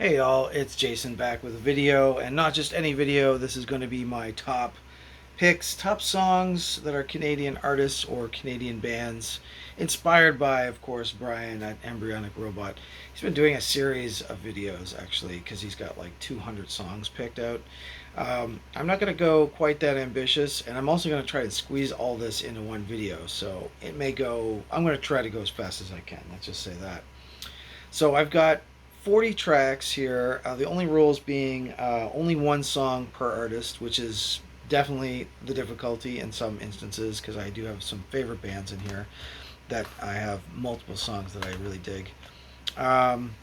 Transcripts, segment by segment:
Hey y'all, it's Jason back with a video, and not just any video. This is going to be my top picks, top songs that are Canadian artists or Canadian bands, inspired by, of course, Brian at Embryonic Robot. He's been doing a series of videos, actually, because he's got like 200 songs picked out. I'm not going to go quite that ambitious, and I'm also going to try to squeeze all this into one video, so it may go, I'm going to try to go as fast as I can, let's just say that. So I've got 40 tracks here. The only rules being only one song per artist, which is definitely the difficulty in some instances because I do have some favorite bands in here that I have multiple songs that I really dig. Um,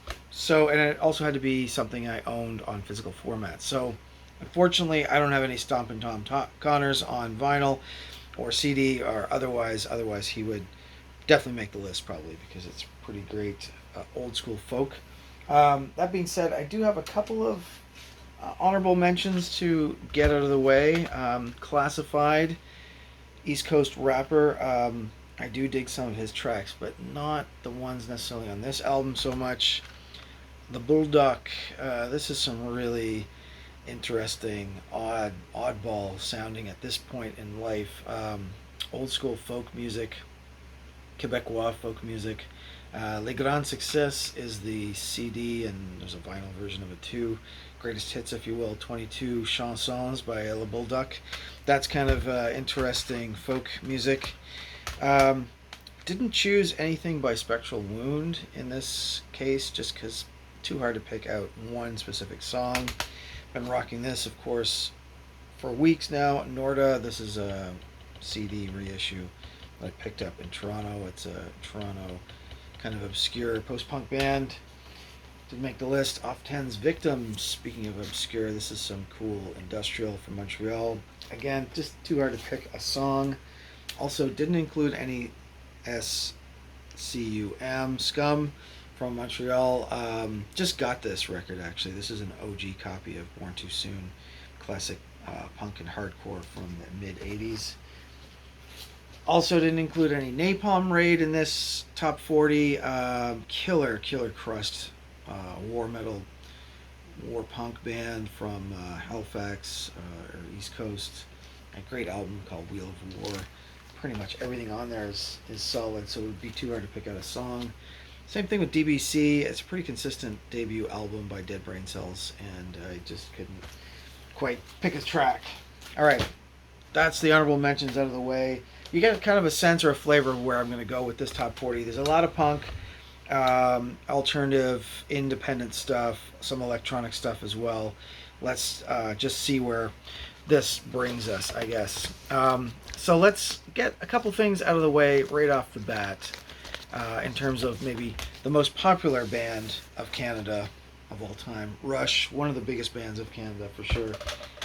and it also had to be something I owned on physical format. So, unfortunately, I don't have any Stompin' Tom Connors on vinyl or CD or otherwise. Otherwise, he would definitely make the list probably because it's pretty great old school folk. That being said, I do have a couple of honorable mentions to get out of the way. Classified, East Coast rapper. I do dig some of his tracks, but not the ones necessarily on this album so much. The Bulldog. This is some really interesting, oddball sounding at this point in life. Old school folk music, Quebecois folk music. Les Grands Succès is the CD, and there's a vinyl version of it too. Greatest hits, if you will, 22 chansons by Le Bulldog. That's kind of interesting folk music. Um, didn't choose anything by Spectral Wound in this case, just because too hard to pick out one specific song. Been rocking this, of course, for weeks now. Norda, this is a CD reissue that I picked up in Toronto. It's a Toronto kind of obscure post-punk band. Didn't make the list. Off 10's Victims. Speaking of obscure, this is some cool industrial from Montreal. Again, just too hard to pick a song. Also, didn't include any Scum from Montreal. Just got this record actually. This is an OG copy of Born Too Soon, classic punk and hardcore from the mid '80s. Also didn't include any Napalm Raid in this top 40. Killer Crust, war metal, war punk band from Halifax or East Coast. A great album called Wheel of War. Pretty much everything on there is solid, so it would be too hard to pick out a song. Same thing with DBC. It's a pretty consistent debut album by Dead Brain Cells, and I just couldn't quite pick a track. All right, that's the honorable mentions out of the way. You get kind of a sense or a flavor of where I'm going to go with this top 40. There's a lot of punk, alternative, independent stuff, some electronic stuff as well. Let's just see where this brings us, I guess. So let's get a couple things out of the way right off the bat in terms of maybe the most popular band of Canada of all time. Rush, one of the biggest bands of Canada for sure.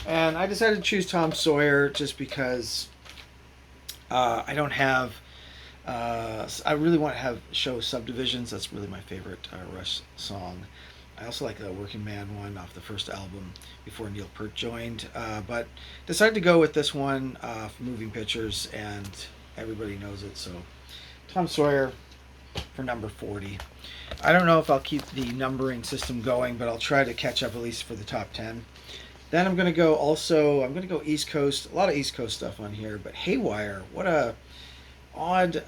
And I decided to choose Tom Sawyer just because I don't have. I really want to have show Subdivisions. That's really my favorite Rush song. I also like the Working Man one off the first album before Neil Peart joined. But decided to go with this one for Moving Pictures, and everybody knows it. So Tom Sawyer for number 40. I don't know if I'll keep the numbering system going, but I'll try to catch up at least for the top 10. Then I'm going to go East Coast. A lot of East Coast stuff on here, but Haywire, what a odd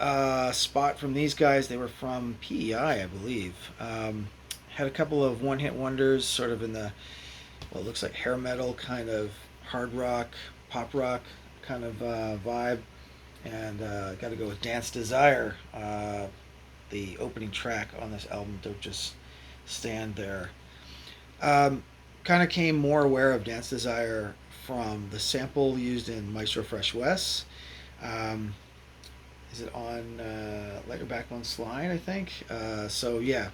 spot from these guys. They were from PEI, I believe. Had a couple of one-hit wonders, sort of in the, well, it looks like hair metal, kind of hard rock, pop rock kind of vibe. And got to go with Dance Desire, the opening track on this album, Don't Just Stand There. Kind of came more aware of Dance Desire from the sample used in Maestro Fresh West. Is it on Let Your Backbone Slide, I think? So yeah,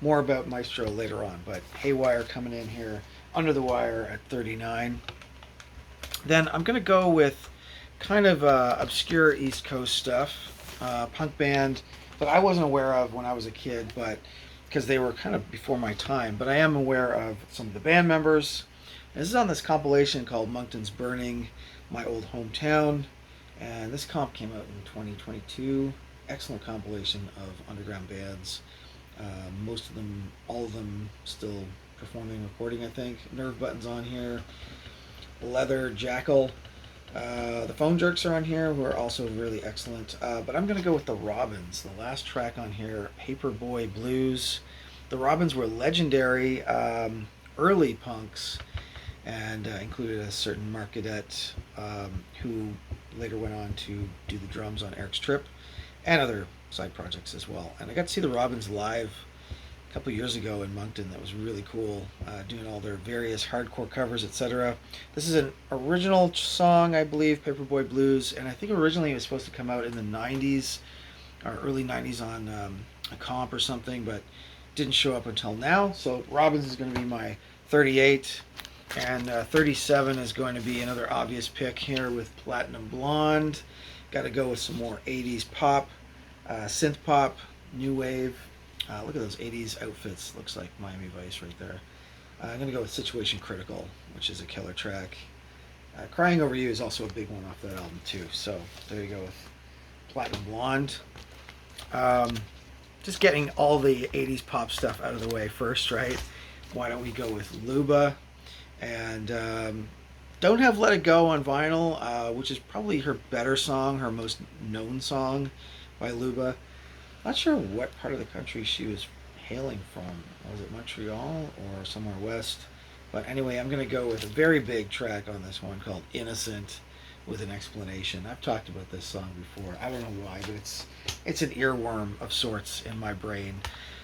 more about Maestro later on. But Haywire coming in here under the wire at 39. Then I'm going to go with kind of obscure East Coast stuff. Punk band that I wasn't aware of when I was a kid, but because they were kind of before my time, but I am aware of some of the band members. And this is on this compilation called Moncton's Burning, My Old Hometown, and this comp came out in 2022. Excellent compilation of underground bands. Most of them, all of them, still performing recording, I think. Nerve Buttons on here. Leather Jackal. The Phone Jerks are on here, who are also really excellent. But I'm going to go with the Robins, the last track on here, Paperboy Blues. The Robins were legendary early punks and included a certain Mark Cadet, who later went on to do the drums on Eric's Trip and other side projects as well. And I got to see the Robins live a couple years ago in Moncton. That was really cool, doing all their various hardcore covers, etc. This is an original song, I believe, Paperboy Blues, and I think originally it was supposed to come out in the 90s or early 90s on a comp or something, but didn't show up until now. So Robins is going to be my 38. And 37 is going to be another obvious pick here with Platinum Blonde. Got to go with some more 80s pop, synth pop, new wave. Look at those 80s outfits. Looks like Miami Vice right there. I'm going to go with Situation Critical, which is a killer track. Crying Over You is also a big one off that album too. So there you go with Platinum Blonde. Just getting all the 80s pop stuff out of the way first, right? Why don't we go with Luba? And don't have Let It Go on vinyl, which is probably her better song, her most known song by Luba. Not sure what part of the country she was hailing from. Was it Montreal or somewhere west? But anyway, I'm going to go with a very big track on this one called Innocent with an Explanation. I've talked about this song before. I don't know why, but it's an earworm of sorts in my brain.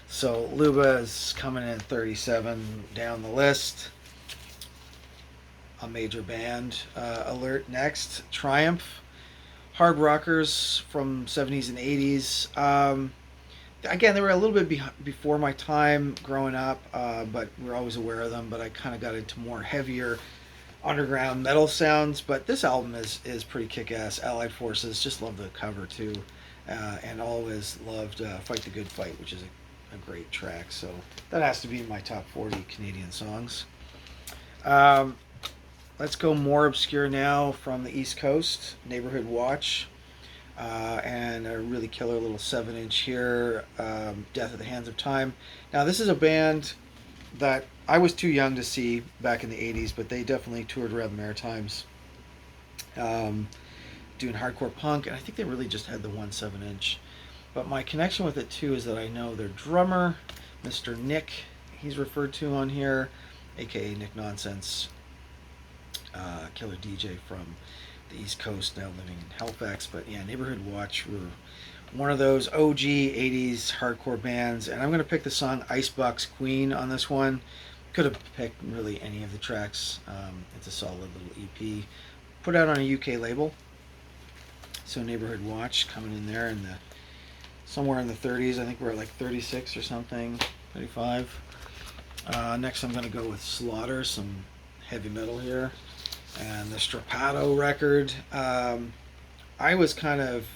So Luba is coming in 37 down the list. A major band alert next. Triumph, hard rockers from 70s and 80s. Again, they were a little bit before my time growing up, but we were always aware of them. But I kind of got into more heavier underground metal sounds. But this album is pretty kick-ass. Allied Forces, just love the cover too, and always loved Fight the Good Fight, which is a great track. So that has to be my top 40 Canadian songs. Let's go more obscure now from the East Coast. Neighborhood Watch, and a really killer little 7-inch here, Death at the Hands of Time. Now this is a band that I was too young to see back in the 80s, but they definitely toured around the Maritimes, doing hardcore punk, and I think they really just had the one 7-inch. But my connection with it too is that I know their drummer, Mr. Nick, he's referred to on here, aka Nick Nonsense, killer DJ from the East Coast, now living in Halifax. But yeah, Neighborhood Watch were one of those OG 80s hardcore bands, and I'm going to pick the song Icebox Queen on this one. Could have picked really any of the tracks. It's a solid little EP put out on a UK label. So Neighborhood Watch coming in there in the somewhere in the 30s. I think we're at like 36 or something, 35. Next I'm going to go with Slaughter, some heavy metal here. And the Strapato record. I was kind of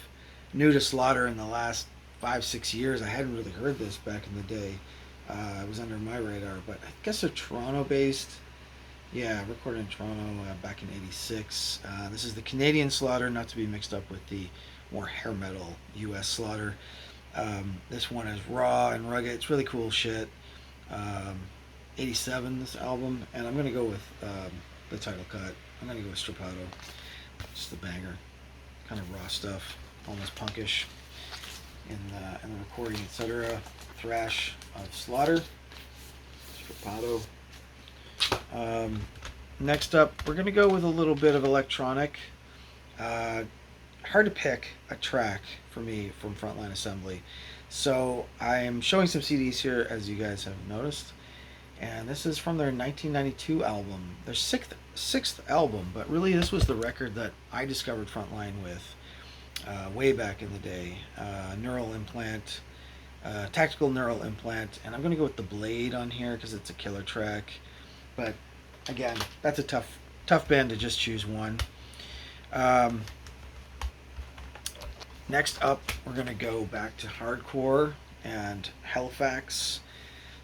new to Slaughter in the last 5-6 years. I hadn't really heard this back in the day. It was under my radar, but I guess they're Toronto-based. Yeah, recorded in Toronto back in '86. This is the Canadian Slaughter, not to be mixed up with the more hair metal U.S. Slaughter. This one is raw and rugged. It's really cool shit. 87, this album, and I'm going to go with the title cut. I'm going to go with Strapato. Just a banger. Kind of raw stuff, almost punkish in the recording, etc. Thrash of Slaughter. Strapato. Next up, we're going to go with a little bit of electronic. Hard to pick a track for me from Frontline Assembly. So I'm showing some CDs here, as you guys have noticed. And this is from their 1992 album, their sixth album, but really this was the record that I discovered Frontline with way back in the day. Neural Implant, Tactical Neural Implant, and I'm going to go with The Blade on here because it's a killer track. But again, that's a tough band to just choose one. Next up, we're going to go back to hardcore and Halifax.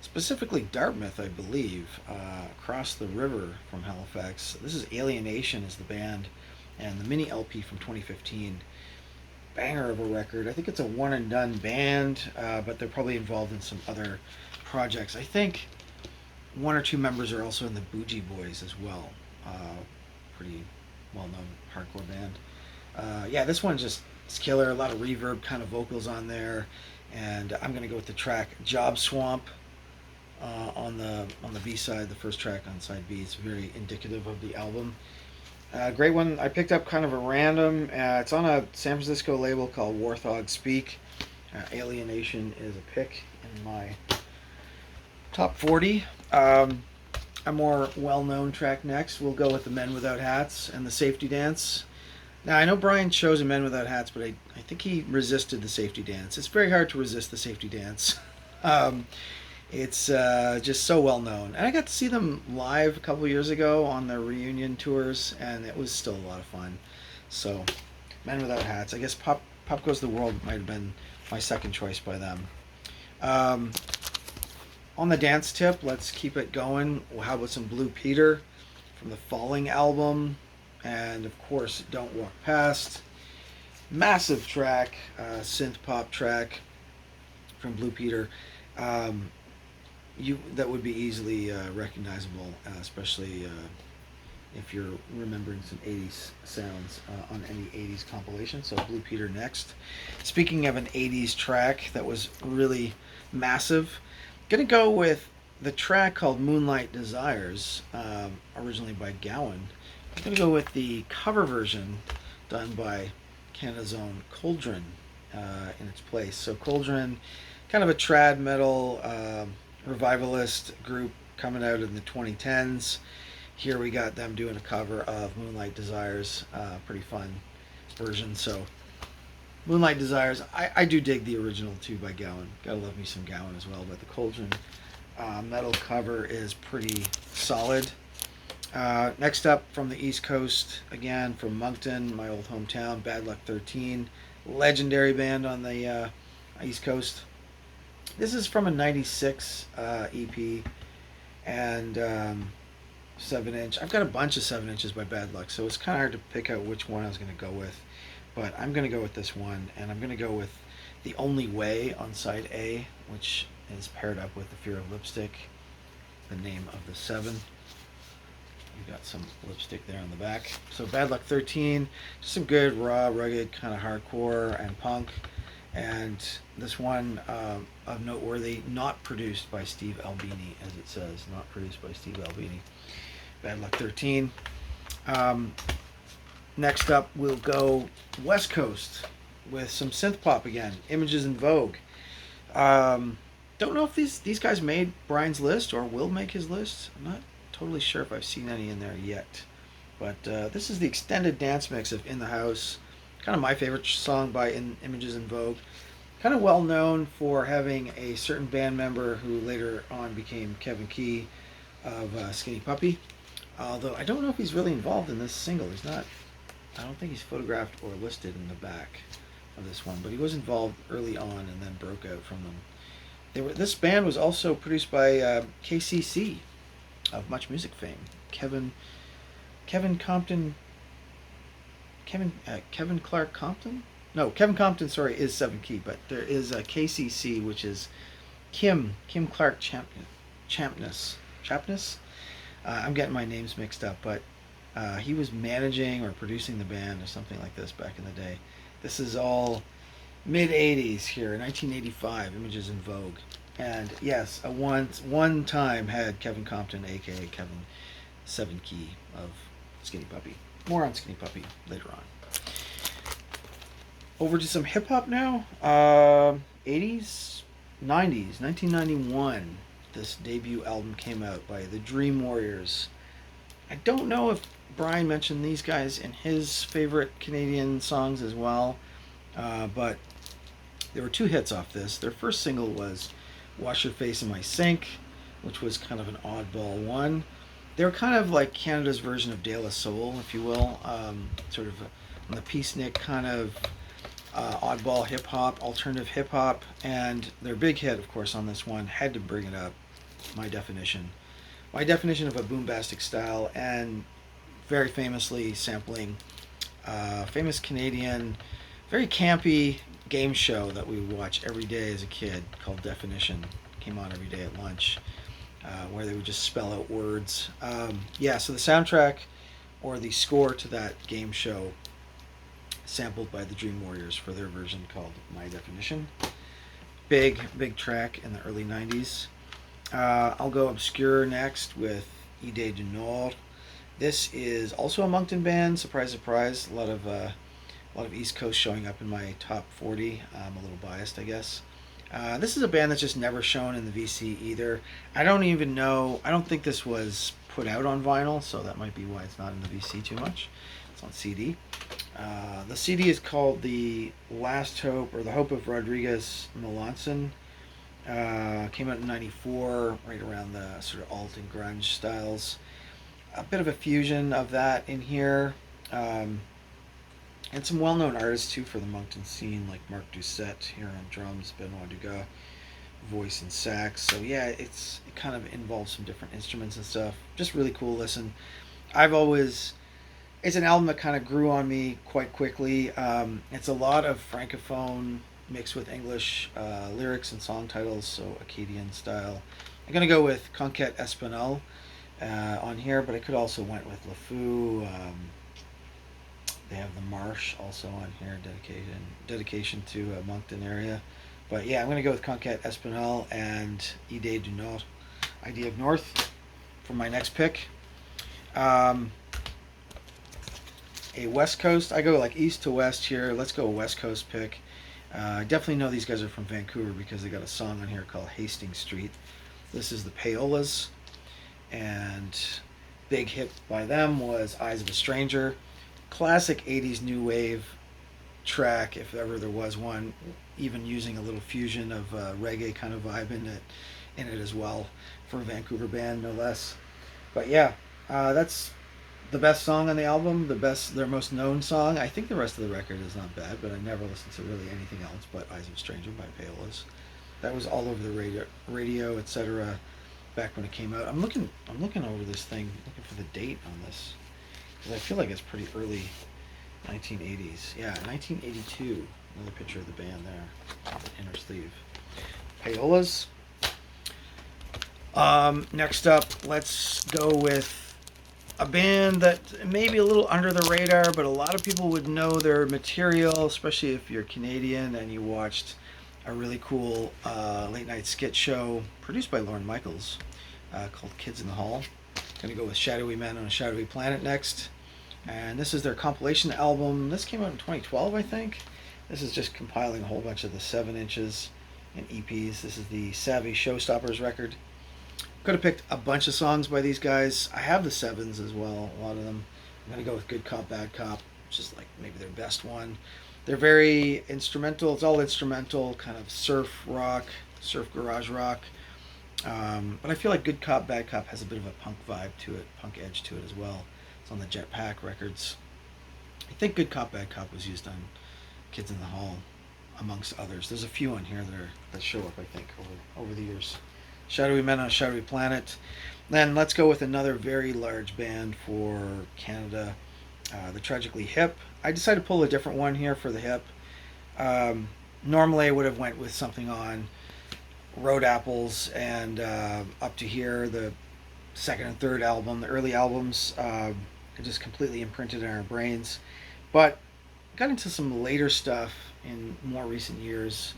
Specifically Dartmouth, I believe, across the river from Halifax. This is Alienation is the band, and the mini LP from 2015. Banger of a record. I think it's a one and done band, but they're probably involved in some other projects. I think one or two members are also in the Bougie Boys as well. Pretty well-known hardcore band. Yeah, this one just it's killer. A lot of reverb kind of vocals on there, and I'm gonna go with the track "Job Swamp" on the B side, the first track on side B. It's very indicative of the album. Great one. I picked up kind of a random. It's on a San Francisco label called Warthog Speak. Alienation is a pick in my top 40. A more well-known track next. We'll go with the Men Without Hats and the Safety Dance. Now, I know Brian chose a Men Without Hats, but I think he resisted the Safety Dance. It's very hard to resist the Safety Dance. It's just so well known. And I got to see them live a couple years ago on their reunion tours, and it was still a lot of fun. So, Men Without Hats. I guess Pop Goes the World might have been my second choice by them. On the dance tip, let's keep it going. How about some Blue Peter from the Falling album? And of course, Don't Walk Past. Massive track, synth pop track from Blue Peter. That would be easily recognizable, especially if you're remembering some 80s sounds on any 80s compilation. So Blue Peter next. Speaking of an 80s track that was really massive, gonna go with the track called Moonlight Desires, originally by Gowan. I'm gonna go with the cover version done by Canada's own Cauldron in its place. So Cauldron, kind of a trad metal revivalist group coming out in the 2010s. Here we got them doing a cover of Moonlight Desires, pretty fun version. So Moonlight Desires, I do dig the original too by Gowan. Gotta love me some Gowan as well, but the Cauldron metal cover is pretty solid. Next up from the East Coast, again from Moncton, my old hometown, Bad Luck 13, legendary band on the East Coast. This is from a 96 EP and 7-inch. I've got a bunch of 7-inches by Bad Luck, so it's kind of hard to pick out which one I was going to go with. But I'm going to go with this one, and I'm going to go with The Only Way on side A, which is paired up with The Fear of Lipstick, the name of the 7. You've got some lipstick there on the back. So Bad Luck 13, just some good, raw, rugged, kind of hardcore and punk. And this one of noteworthy, not produced by Steve Albini, as it says, not produced by Steve Albini. Bad Luck 13. Next up, we'll go West Coast with some synth pop again. Images in Vogue. Don't know if these guys made Brian's list or will make his list. I'm not totally sure if I've seen any in there yet. But this is the extended dance mix of In the House. Kind of my favorite song by Images in Vogue. Kind of well known for having a certain band member who later on became Kevin Key of Skinny Puppy. Although I don't know if he's really involved in this single. He's not. I don't think he's photographed or listed in the back of this one, but he was involved early on and then broke out from them. This band was also produced by KCC of Much Music fame. Kevin Clark Compton? No, Kevin Compton, sorry, is 7 Key, but there is a KCC, which is Kim Clark Champness. I'm getting my names mixed up, but he was managing or producing the band or something like this back in the day. This is all mid-80s here, 1985, Images in Vogue. And yes, one time had Kevin Compton, aka Kevin 7 Key of Skinny Puppy. More on Skinny Puppy later on. Over to some hip-hop now. 80s, 90s, 1991. This debut album came out by the Dream Warriors. I don't know if Brian mentioned these guys in his favorite Canadian songs as well, but there were 2 hits off this. Their first single was Wash Your Face in My Sink, which was kind of an oddball one. They were kind of like Canada's version of De La Soul, if you will, sort of on the peacenik kind of oddball hip-hop, alternative hip-hop, and their big hit, of course, on this one, had to bring it up, My Definition of a boombastic style, and very famously sampling famous Canadian, very campy game show that we would watch every day as a kid called Definition. Came on every day at lunch. where they would just spell out words. Yeah, so the soundtrack or the score to that game show, sampled by the Dream Warriors for their version called My Definition. Big track in the early 90s. I'll go obscure next with Idée du Nord. This is also a Moncton band. Surprise, surprise. A lot of East Coast showing up in my top 40. I'm a little biased, I guess. This is a band that's just never shown in the VC either. I don't even know. I don't think this was put out on vinyl, so that might be why it's not in the VC too much. It's on CD. The CD is called The Last Hope, or The Hope of Rodriguez Melanson. Came out in '94, right around the sort of alt and grunge styles. A bit of a fusion of that in here. And some well-known artists too for the Moncton scene, like Marc Doucette here on drums, Benoit Dugas, voice and sax. So yeah, it kind of involves some different instruments and stuff. Just really cool listen. It's an album that kind of grew on me quite quickly. It's a lot of francophone mixed with English lyrics and song titles, so Acadian style. I'm gonna go with Conquête Espagnole on here, but I could also went with Le Fou. They have the Marsh also on here, dedication to Moncton area. But yeah, I'm going to go with Conquête Espagnole and Idée du Nord, Idea of North, for my next pick. A West Coast, I go like east to west here. Let's go a West Coast pick. I definitely know these guys are from Vancouver because they got a song on here called Hastings Street. This is the Payolas, and big hit by them was Eyes of a Stranger. Classic 80s new wave track, if ever there was one, even using a little fusion of reggae kind of vibe in it as well, for a Vancouver band no less. But yeah, that's the best song on the album, their most known song. I think the rest of the record is not bad, but I never listened to really anything else but Eyes of a Stranger by Payolas. That was all over the radio, etc. back when it came out. I'm looking over this thing, looking for the date on this, because I feel like it's pretty early 1980s. Yeah, 1982. Another picture of the band there, inner sleeve. Payolas. Next up, let's go with a band that may be a little under the radar, but a lot of people would know their material, especially if you're Canadian and you watched a really cool late night skit show produced by Lorne Michaels called Kids in the Hall. Gonna go with Shadowy Men on a Shadowy Planet next. And this is their compilation album. This came out in 2012, I think. This is just compiling a whole bunch of the 7 inches and EPs. This is the Savvy Showstoppers record. Could have picked a bunch of songs by these guys. I have the 7s as well, a lot of them. I'm going to go with Good Cop, Bad Cop, which is like maybe their best one. They're very instrumental. It's all instrumental, kind of surf rock, surf garage rock. But I feel like Good Cop, Bad Cop has a bit of a punk vibe to it, punk edge to it as well. It's on the Jetpack records. I think Good Cop, Bad Cop was used on Kids in the Hall, amongst others. There's a few on here that show up, I think, over the years. Shadowy Men on a Shadowy Planet. Then let's go with another very large band for Canada, the Tragically Hip. I decided to pull a different one here for the Hip. Normally I would have went with something on Road Apples and up to here, the second and third album, the early albums, are just completely imprinted in our brains. But got into some later stuff in more recent years.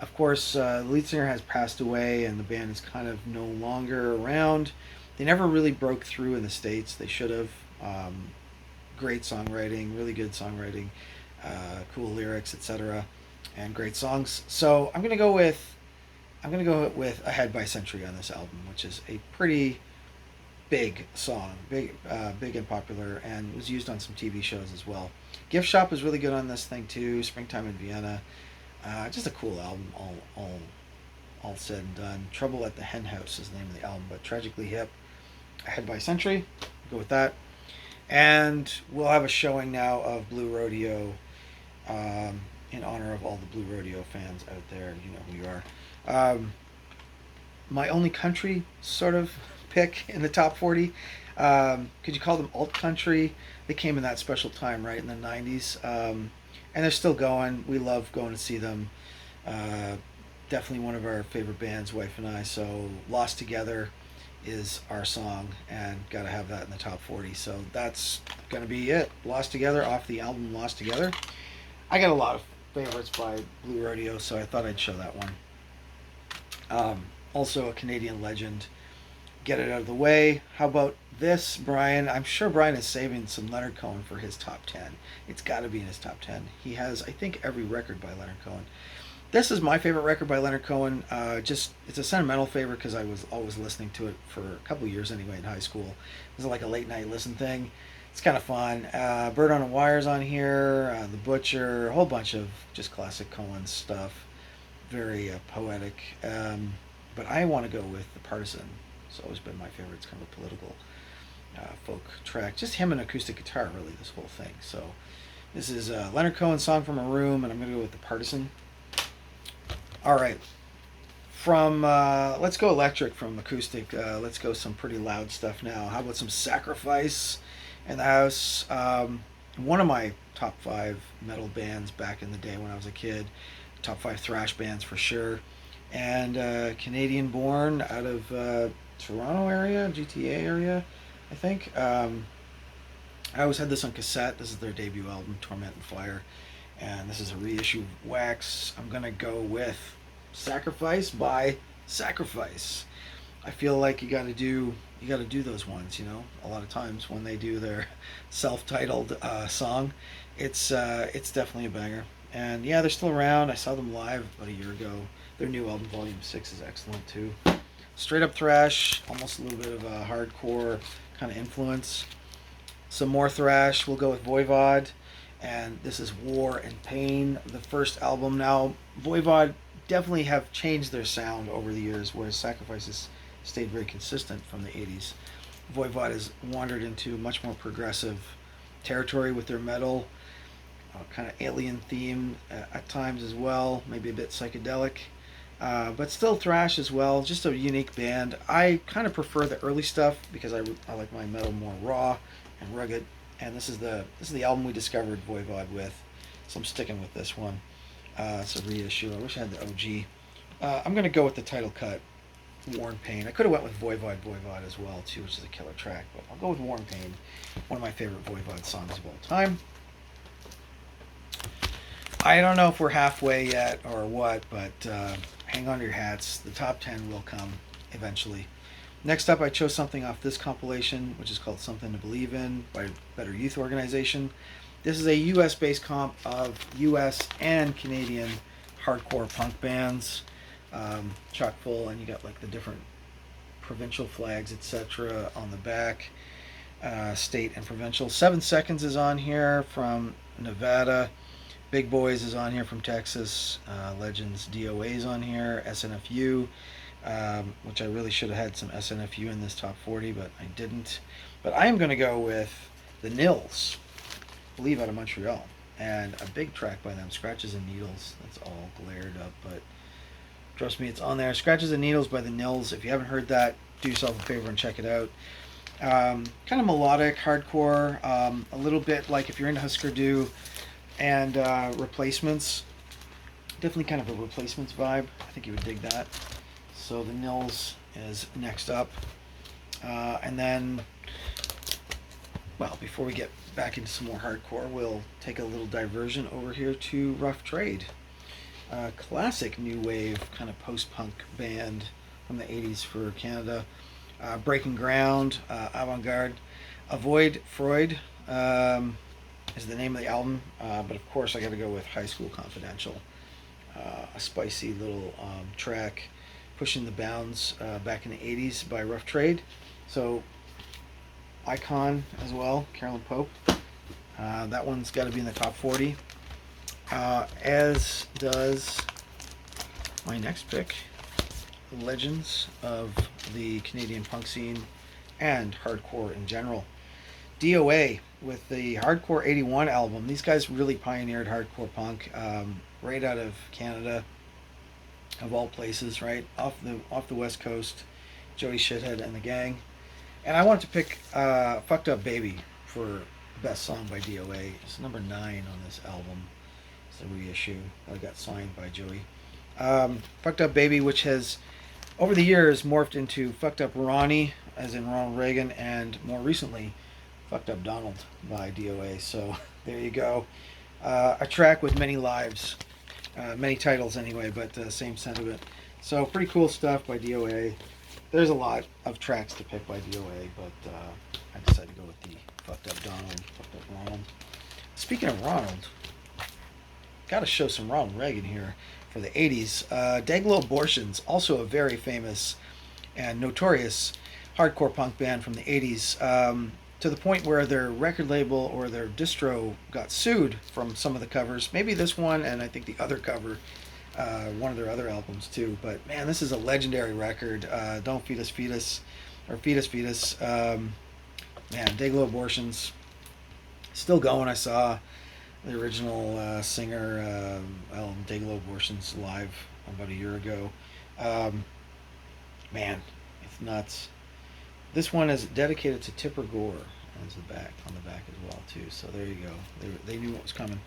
Of course, the lead singer has passed away and the band is kind of no longer around. They never really broke through in the States. They should have. Great songwriting, really good songwriting, cool lyrics, etc., and great songs. So I'm gonna go with Ahead by Century on this album, which is a pretty big song, big and popular, and was used on some TV shows as well. Gift Shop is really good on this thing too. Springtime in Vienna, just a cool album. All said and done. Trouble at the Hen House is the name of the album, but Tragically Hip, Ahead by Century. Go with that. And we'll have a showing now of Blue Rodeo in honor of all the Blue Rodeo fans out there. You know who you are. My only country sort of pick in the top 40. Could you call them alt country? They came in that special time, right, in the 90s. And they're still going. We love going to see them. Definitely one of our favorite bands, wife and I. So Lost Together is our song, and gotta have that in the top 40. So that's gonna be it. Lost Together off the album Lost Together. I got a lot of favorites by Blue Rodeo, so I thought I'd show that one. Also a Canadian legend. Get it out of the way. How about this, Brian? I'm sure Brian is saving some Leonard Cohen for his top 10. It's got to be in his top 10. He has, I think, every record by Leonard Cohen. This is my favorite record by Leonard Cohen. Just it's a sentimental favorite because I was always listening to it for a couple of years anyway in high school. It was like a late night listen thing. It's kind of fun. Bird on a Wire's on here. The Butcher. A whole bunch of just classic Cohen stuff. Very poetic. But I want to go with The Partisan. It's always been my favorite. It's kind of a political folk track. Just him and acoustic guitar, really, this whole thing. So this is Leonard Cohen's Song from a Room, and I'm going to go with The Partisan. All right. From let's go electric from acoustic. Let's go some pretty loud stuff now. How about some Sacrifice in the House? One of my top 5 metal bands back in the day when I was a kid. Top 5 thrash bands for sure. And Canadian born out of Toronto area, GTA area, I think. I always had this on cassette. This is their debut album, Torment and Fire. And this is a reissue of Wax. I'm going to go with Sacrifice by Sacrifice. I feel like you got to do those ones, you know. A lot of times when they do their self-titled song, it's definitely a banger. And yeah, they're still around. I saw them live about a year ago. Their new album, Volume 6, is excellent too. Straight up thrash, almost a little bit of a hardcore kind of influence. Some more thrash. We'll go with Voivod. And this is War and Pain, the first album. Now, Voivod definitely have changed their sound over the years, whereas Sacrifices stayed very consistent from the 80s. Voivod has wandered into much more progressive territory with their metal, kind of alien theme at times as well, maybe a bit psychedelic, but still thrash as well. Just a unique band. I kind of prefer the early stuff because I like my metal more raw and rugged. And this is the album we discovered Voivod with, so I'm sticking with this one. It's a reissue. I wish I had the OG. I'm gonna go with the title cut, War and Pain. I could have went with Voivod as well too, which is a killer track, but I'll go with War and Pain, one of my favorite Voivod songs of all time. I don't know if we're halfway yet or what, but hang on to your hats. The top 10 will come eventually. Next up, I chose something off this compilation, which is called Something to Believe In by Better Youth Organization. This is a US-based comp of US and Canadian hardcore punk bands, chock full, and you got like the different provincial flags, etc. on the back, state and provincial. 7 Seconds is on here from Nevada. Big Boys is on here from Texas. Legends DOA is on here. SNFU. Which I really should have had some SNFU in this top 40, but I didn't. But I am going to go with the Nils, I believe out of Montreal, and a big track by them, Scratches and Needles. That's all glared up, but trust me, it's on there. Scratches and Needles by the Nils. If you haven't heard that, do yourself a favor and check it out. Kind of melodic, hardcore, a little bit like if you're into Husker Du and Replacements, definitely kind of a Replacements vibe. I think you would dig that. So the Nils is next up. And then, well, before we get back into some more hardcore, we'll take a little diversion over here to Rough Trade. Classic new wave kind of post-punk band from the 80s for Canada. Breaking Ground, Avant-Garde. Avoid Freud is the name of the album. But of course I got to go with High School Confidential. A spicy little track. Pushing the bounds back in the 80s by Rough Trade. So, Icon as well, Carolyn Pope. That one's got to be in the top 40. As does my next pick, Legends of the Canadian punk scene and hardcore in general. DOA with the Hardcore 81 album. These guys really pioneered hardcore punk right out of Canada. Of all places, right off the West Coast, Joey Shithead and the gang, and I wanted to pick "Fucked Up Baby" for best song by DOA. It's number 9 on this album. It's a reissue that got signed by Joey. "Fucked Up Baby," which has over the years morphed into Fucked Up Ronnie, as in Ronald Reagan, and more recently, Fucked Up Donald by DOA. So there you go. A track with many lives, many titles anyway, but same sentiment. So pretty cool stuff by DOA. There's a lot of tracks to pick by DOA, but I decided to go with the Fucked Up Donald, Fucked Up Ronald. Speaking of Ronald, got to show some Ronald Reagan here for the 80s. Dayglow Abortions, also a very famous and notorious hardcore punk band from the 80s, to the point where their record label or their distro got sued from some of the covers. Maybe this one, and I think the other cover, one of their other albums too. But man, this is a legendary record. Don't Feed Us, Feed Us, or Feed Us, Feed Us. Man, Dayglow Abortions, still going. I saw the original singer, Dayglow Abortions live about a year ago. Man, it's nuts. This one is dedicated to Tipper Gore as the back on the back as well too. So there you go. They knew what was coming.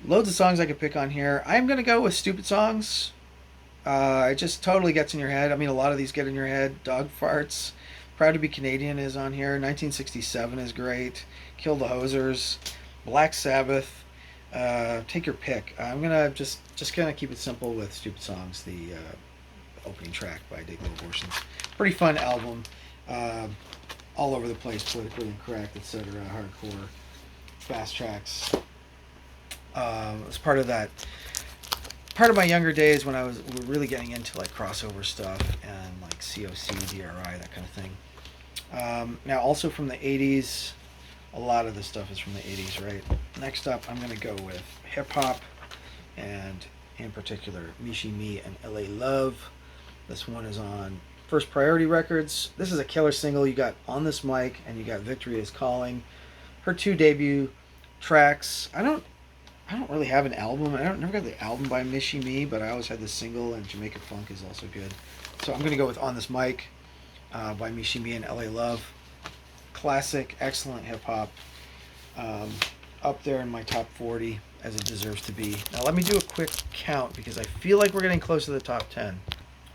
Loads of songs I could pick on here. I'm gonna go with Stupid Songs. It just totally gets in your head. I mean, a lot of these get in your head. Dog Farts. Proud to Be Canadian is on here. 1967 is great. Kill the Hosers. Black Sabbath. Take your pick. I'm gonna just gonna keep it simple with Stupid Songs, the opening track by Dayglow Abortions. Pretty fun album. All over the place, politically incorrect, etc. Hardcore, fast tracks. It was part of my younger days when I was really getting into like crossover stuff and like COC, DRI, that kind of thing. Now, also from the 80s, a lot of this stuff is from the 80s, right? Next up, I'm going to go with hip hop, and in particular, Mishi Me and LA Love. This one is on First Priority Records. This is a killer single. You got On This Mic and you got Victory Is Calling. Her two debut tracks. I don't really have an album. Never got the album by Mishi Me, but I always had the single, and Jamaica Funk is also good. So I'm going to go with On This Mic by Mishi Me and LA Love. Classic, excellent hip hop. Up there in my top 40 as it deserves to be. Now let me do a quick count because I feel like we're getting close to the top 10.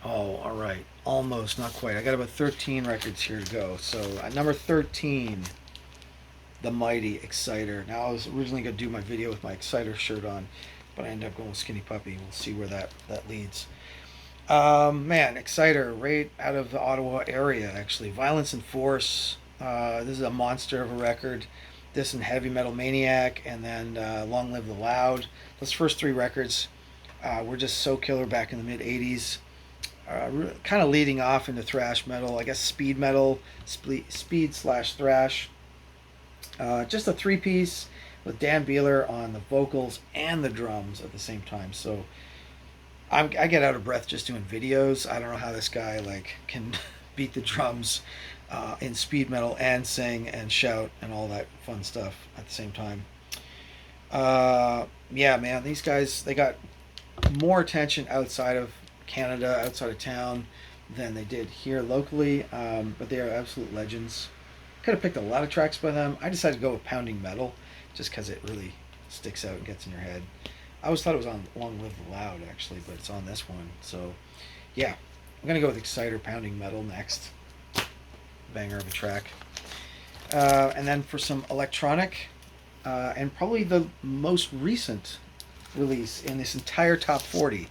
Oh, all right. Almost, not quite. I got about 13 records here to go. So at number 13, The Mighty Exciter. Now I was originally going to do my video with my Exciter shirt on, but I ended up going with Skinny Puppy. We'll see where that leads. Man, Exciter, right out of the Ottawa area, actually. Violence and Force. This is a monster of a record. This and Heavy Metal Maniac, and then Long Live the Loud. Those first three records were just so killer back in the mid-'80s. Kind of leading off into thrash metal, I guess speed metal, speed/thrash. Just a three-piece with Dan Beeler on the vocals and the drums at the same time. So I get out of breath just doing videos. I don't know how this guy can beat the drums in speed metal and sing and shout and all that fun stuff at the same time. Yeah, man, these guys, they got more attention outside of Canada, outside of town, than they did here locally, but they are absolute legends. Could have picked a lot of tracks by them. I decided to go with Pounding Metal just because it really sticks out and gets in your head. I always thought it was on Long Live the Loud, actually, but it's on this one. So, yeah, I'm going to go with Exciter, Pounding Metal next. Banger of a track. And then for some electronic, and probably the most recent release in this entire top 40,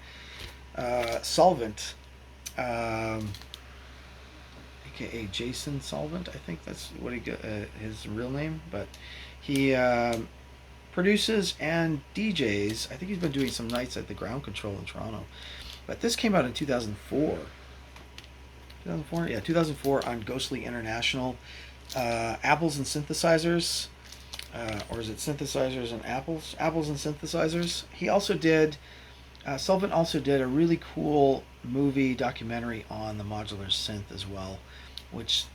Solvent, aka Jason Solvent, I think that's what his real name, but he produces and DJs. I think he's been doing some nights at the Ground Control in Toronto, but this came out in 2004. 2004, yeah, 2004 on Ghostly International. Apples and Synthesizers, or is it Synthesizers and Apples? Apples and Synthesizers. He also did. Solvent also did a really cool movie documentary on the modular synth as well, which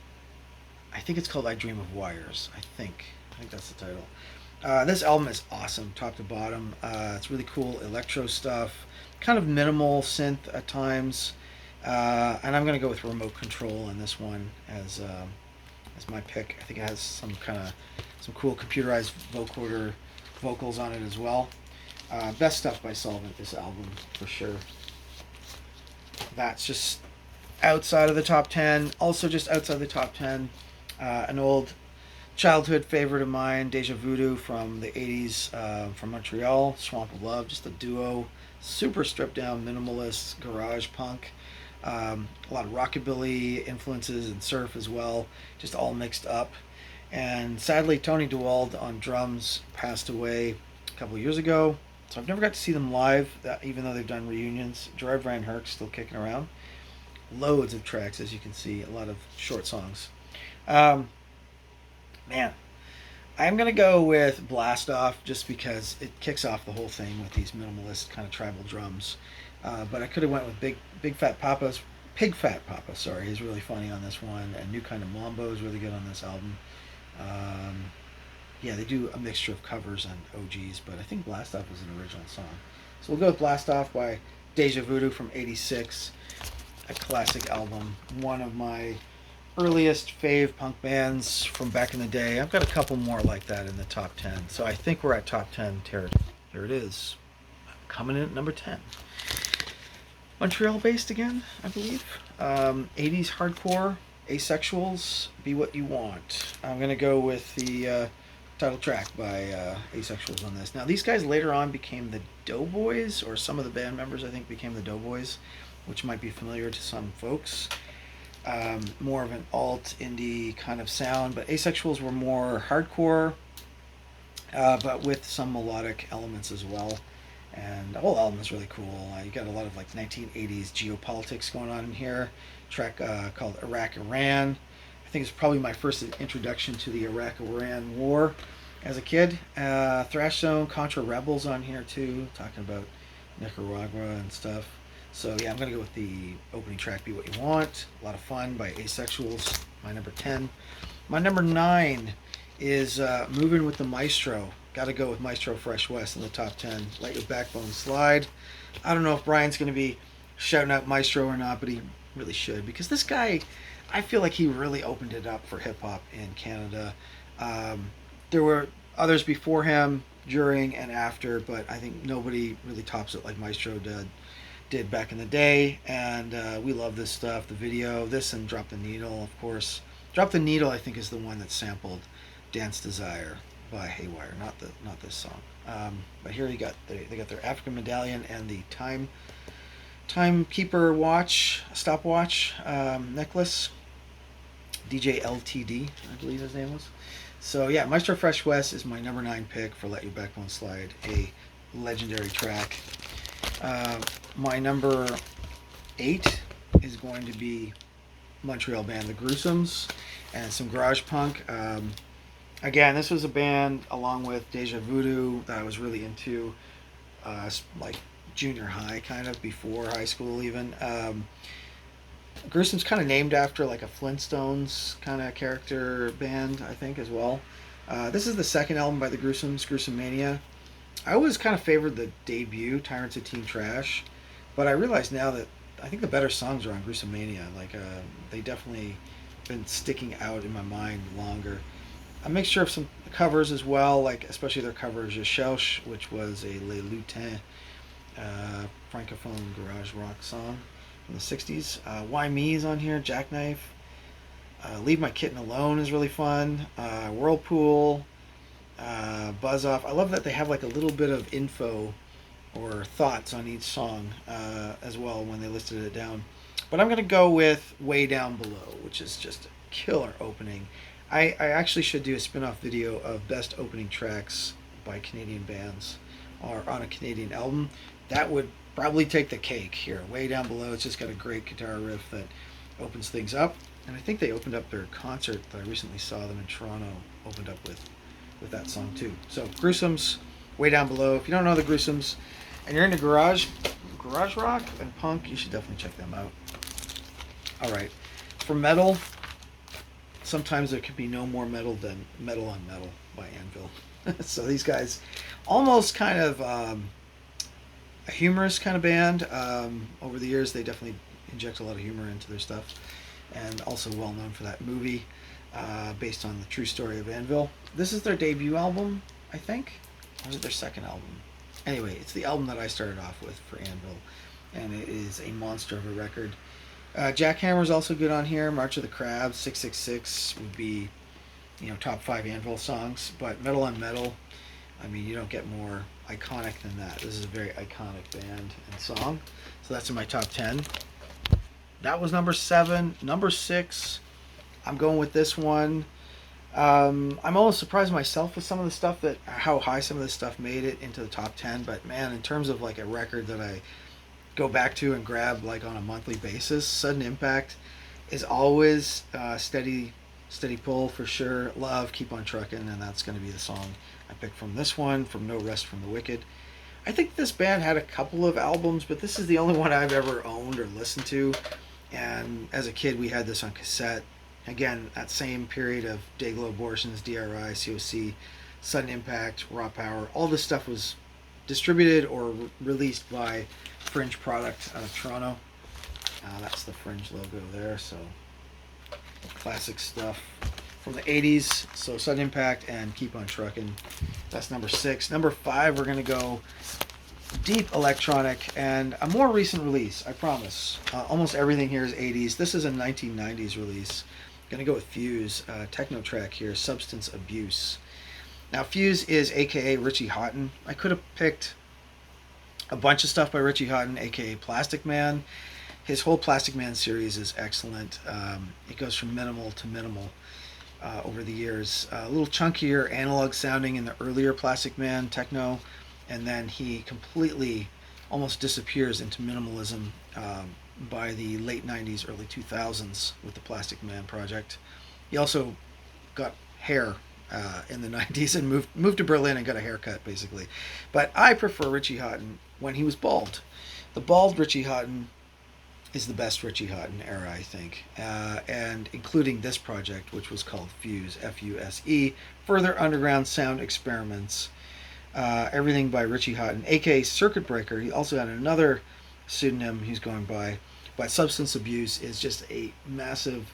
I think it's called I Dream of Wires. I think that's the title. This album is awesome, top to bottom. It's really cool electro stuff, kind of minimal synth at times, and I'm gonna go with Remote Control on this one as my pick. I think it has some cool computerized vocoder vocals on it as well. Best stuff by Solvent, this album, for sure. That's just outside of the top 10. Also, just outside the top 10, an old childhood favorite of mine, Deja Voodoo from the 80s, from Montreal, Swamp of Love, just a duo, super stripped down, minimalist garage punk. A lot of rockabilly influences and surf as well, just all mixed up. And sadly, Tony DeWald on drums passed away a couple years ago, so I've never got to see them live, even though they've done reunions. Gerard Van Herk's still kicking around. Loads of tracks, as you can see, a lot of short songs. Um, Man, I'm gonna go with Blast Off just because it kicks off the whole thing with these minimalist kind of tribal drums. But I could have went with Big Fat Papa's Pig Fat Papa. Sorry, he's really funny on this one, and New Kind of Mambo is really good on this album. Um, yeah, they do a mixture of covers and OGs, but I think Blast Off was an original song. So we'll go with Blast Off by Deja Voodoo from '86, a classic album, one of my earliest fave punk bands from back in the day. I've got a couple more like that in the top 10. So I think we're at top 10 territory. Here it is. Coming in at number 10. Montreal based again, I believe. 80s hardcore, Asexuals, Be What You Want. I'm going to go with the title track by Asexuals on this. Now, these guys later on became the Doughboys, or some of the band members, I think, became the Doughboys, which might be familiar to some folks. More of an alt indie kind of sound, but Asexuals were more hardcore, but with some melodic elements as well. And the whole album is really cool. You got a lot of like 1980s geopolitics going on in here. Track called Iraq Iran. I think it's probably my first introduction to the Iraq Iran war as a kid. Thrash Zone, Contra Rebels on here too, talking about Nicaragua and stuff. So yeah, I'm going to go with the opening track, Be What You Want. A lot of fun by Asexuals, my number 10. My number 9 is Moving with the Maestro. Got to go with Maestro Fresh West in the top 10. Let Your Backbone Slide. I don't know if Brian's going to be shouting out Maestro or not, but he really should. Because this guy, I feel like he really opened it up for hip-hop in Canada. There were others before him, during and after, but I think nobody really tops it like Maestro did back in the day, and we love this stuff. The video, this and Drop the Needle, of course. Drop the Needle, I think, is the one that sampled Dance Desire by Haywire, not this song. But here they got their African medallion and the timekeeper watch, stopwatch necklace. DJ LTD, I believe his name was. So yeah, Maestro Fresh West is my number 9 pick for Let Your Backbone Slide, a legendary track. My number 8 is going to be Montreal band The Gruesomes and some garage punk. Again, this was a band along with Deja Voodoo that I was really into, like junior high, kind of before high school even. Gruesome's kind of named after like a Flintstones kind of character band, I think, as well. This is the second album by the Gruesomes, Gruesome Mania. I always kind of favored the debut, Tyrants of Teen Trash, but I realize now that I think the better songs are on Gruesome Mania. Like, they definitely been sticking out in my mind longer. A mixture of some covers as well, like especially their cover of Je Cherche, which was a Les Lutins francophone garage rock song from the 60s. Why Me's on here, Jackknife. Leave My Kitten Alone is really fun. Whirlpool, Buzz Off. I love that they have like a little bit of info or thoughts on each song as well when they listed it down. But I'm going to go with Way Down Below, which is just a killer opening. I actually should do a spin-off video of best opening tracks by Canadian bands or on a Canadian album. That would probably take the cake here. Way Down Below, it's just got a great guitar riff that opens things up. And I think they opened up their concert that I recently saw them in Toronto, opened up with that song too. So Gruesomes, Way Down Below. If you don't know the Gruesomes and you're into garage rock and punk, you should definitely check them out. Alright, for metal, sometimes there can be no more metal than Metal on Metal by Anvil. So these guys, almost kind of a humorous kind of band. Over the years, they definitely inject a lot of humor into their stuff, and also well known for that movie based on the true story of Anvil. This is their debut album, I think, or is it their second album? Anyway, it's the album that I started off with for Anvil, and it is a monster of a record. Jackhammer's also good on here. March of the Crabs, 666 would be, top 5 Anvil songs. But Metal on Metal, I mean, you don't get more iconic than that. This is a very iconic band and song. So that's in my top 10. That was number 7. Number 6, I'm going with this one. I'm almost surprised myself with some of the stuff how high some of this stuff made it into the top 10. But man, in terms of like a record that I go back to and grab like on a monthly basis, Sudden Impact is always steady pull for sure. Love, Keep on Truckin', and that's going to be the song I picked from this one, from No Rest from the Wicked. I think this band had a couple of albums, but this is the only one I've ever owned or listened to. And as a kid, we had this on cassette. Again, that same period of Dayglow Abortions, DRI, COC, Sudden Impact, Raw Power. All this stuff was distributed or released by Fringe Product out of Toronto. That's the Fringe logo there. So classic stuff from the 80s. So Sudden Impact and Keep on Truckin'. That's number 6. Number 5, we're going to go deep electronic and a more recent release, I promise. Almost everything here is 80s. This is a 1990s release. Gonna go with Fuse, techno track here, Substance Abuse. Now Fuse is aka Richie Houghton. I could have picked a bunch of stuff by Richie Houghton, aka Plastic Man. His whole Plastic Man series is excellent. It goes from minimal to minimal over the years. A little chunkier, analog sounding in the earlier Plastic Man techno, and then he completely almost disappears into minimalism by the late 90s, early 2000s with the Plastic Man project. He also got hair in the 90s and moved to Berlin and got a haircut, basically. But I prefer Richie Houghton when he was bald. The bald Richie Houghton is the best Richie Houghton era, I think, and including this project, which was called Fuse, Fuse, Further Underground Sound Experiments. Everything by Richie Houghton, aka Circuit Breaker. He also had another pseudonym he's going by, but Substance Abuse is just a massive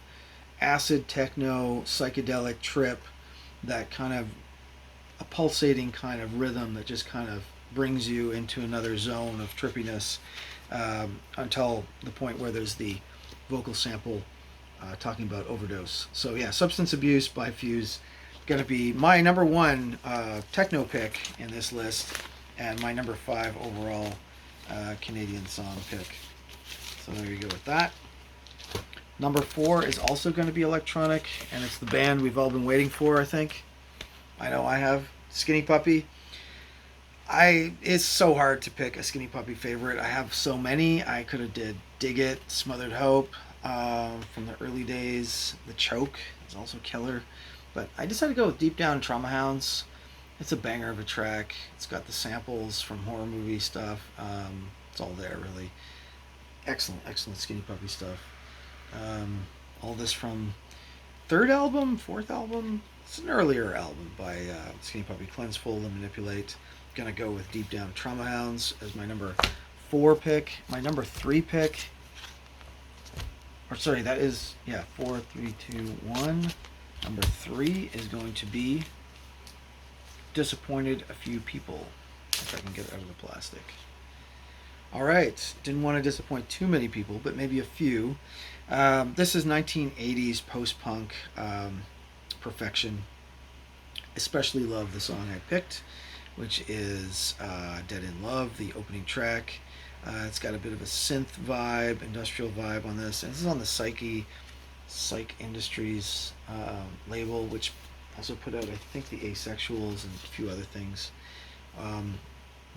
acid techno psychedelic trip, that kind of a pulsating kind of rhythm that just kind of brings you into another zone of trippiness, until the point where there's the vocal sample talking about overdose. So yeah, Substance Abuse by Fuse, going to be my number 1 techno pick in this list, and my number 5 overall Canadian song pick. So there you go with that. Number 4 is also going to be electronic, and it's the band we've all been waiting for, I think. I know I have. Skinny Puppy. It's so hard to pick a Skinny Puppy favorite. I have so many. I could have did Dig It, Smothered Hope, from the early days. The Choke is also killer. But I decided to go with Deep Down Trauma Hounds. It's a banger of a track. It's got the samples from horror movie stuff. It's all there, really. Excellent Skinny Puppy stuff. All this from 3rd album, 4th album. It's an earlier album by Skinny Puppy, Cleanse, Fold, and Manipulate. Gonna go with Deep Down Trauma Hounds as my number 4 pick. My number 3 pick, or sorry, that is, 4, 3, 2, 1. Number 3 is going to be Disappointed a Few People, if I can get it out of the plastic. Alright, didn't want to disappoint too many people, but maybe a few. This is 1980s post-punk perfection. Especially love the song I picked, which is Dead in Love, the opening track. It's got a bit of a synth vibe, industrial vibe on this. And this is on the Psych Industries label, which also put out, I think, the Asexuals and a few other things.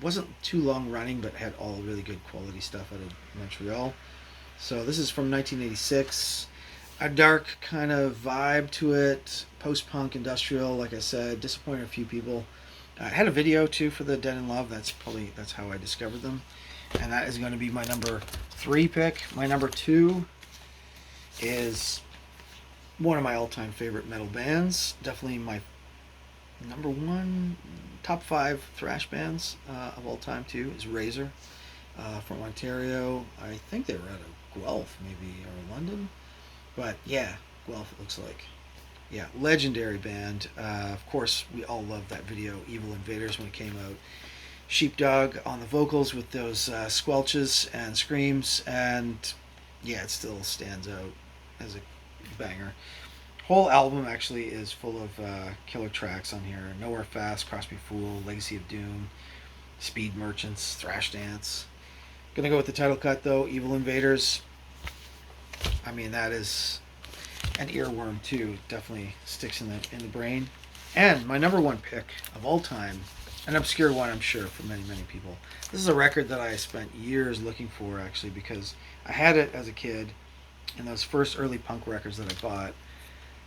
Wasn't too long running, but had all really good quality stuff out of Montreal. So this is from 1986. A dark kind of vibe to it, post-punk, industrial, like I said. Disappointed a few people. I had a video too for the Dead in Love. That's how I discovered them. And that is going to be my number 3 pick. My number 2 is one of my all-time favorite metal bands. Definitely my number 1, top 5 thrash bands of all time too, is Razor from Ontario. I think they were out of Guelph maybe, or London. But yeah, Guelph it looks like. Yeah, legendary band. Of course, we all loved that video, Evil Invaders, when it came out. Sheepdog on the vocals with those squelches and screams, and yeah, it still stands out as a banger. Whole album actually is full of killer tracks on here. Nowhere Fast, Cross Me Fool, Legacy of Doom, Speed Merchants, Thrash Dance. Gonna go with the title cut though, Evil Invaders. I mean, that is an earworm too. Definitely sticks in the brain. And my number one pick of all time, an obscure one, I'm sure, for many many people. This is a record that I spent years looking for actually because I had it as a kid, in those first early punk records that I bought.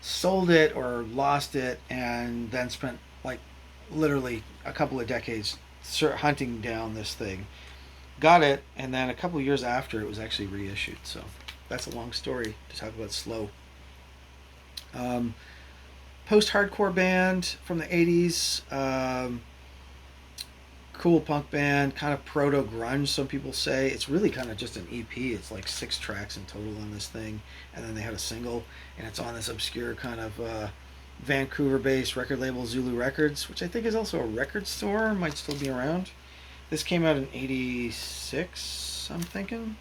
Sold it or lost it, and then spent like literally a couple of decades hunting down this thing. Got it, and then a couple of years after, it was actually reissued. So that's a long story to talk about Slow. Um, Post-hardcore band from the 80s. Cool punk band, kind of proto grunge, some people say. It's really kind of just an EP. It's like 6 tracks in total on this thing, and then they had a single, and it's on this obscure kind of Vancouver-based record label, Zulu Records, which I think is also a record store, might still be around. This came out in '86, I'm thinking.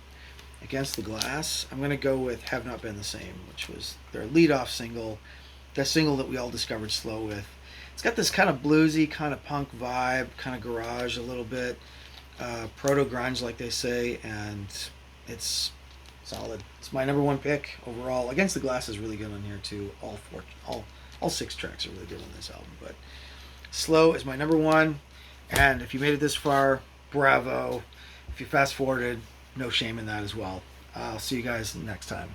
Against the Glass. I'm gonna go with Have Not Been the Same, which was their lead-off single, the single that we all discovered Slow with. It's got this kind of bluesy, kind of punk vibe, kind of garage a little bit, proto grunge like they say, and it's solid. It's my number one pick overall. Against the Glass is really good on here too. All 6 tracks are really good on this album, but Slow is my number one. And if you made it this far, bravo. If you fast forwarded, no shame in that as well. I'll see you guys next time.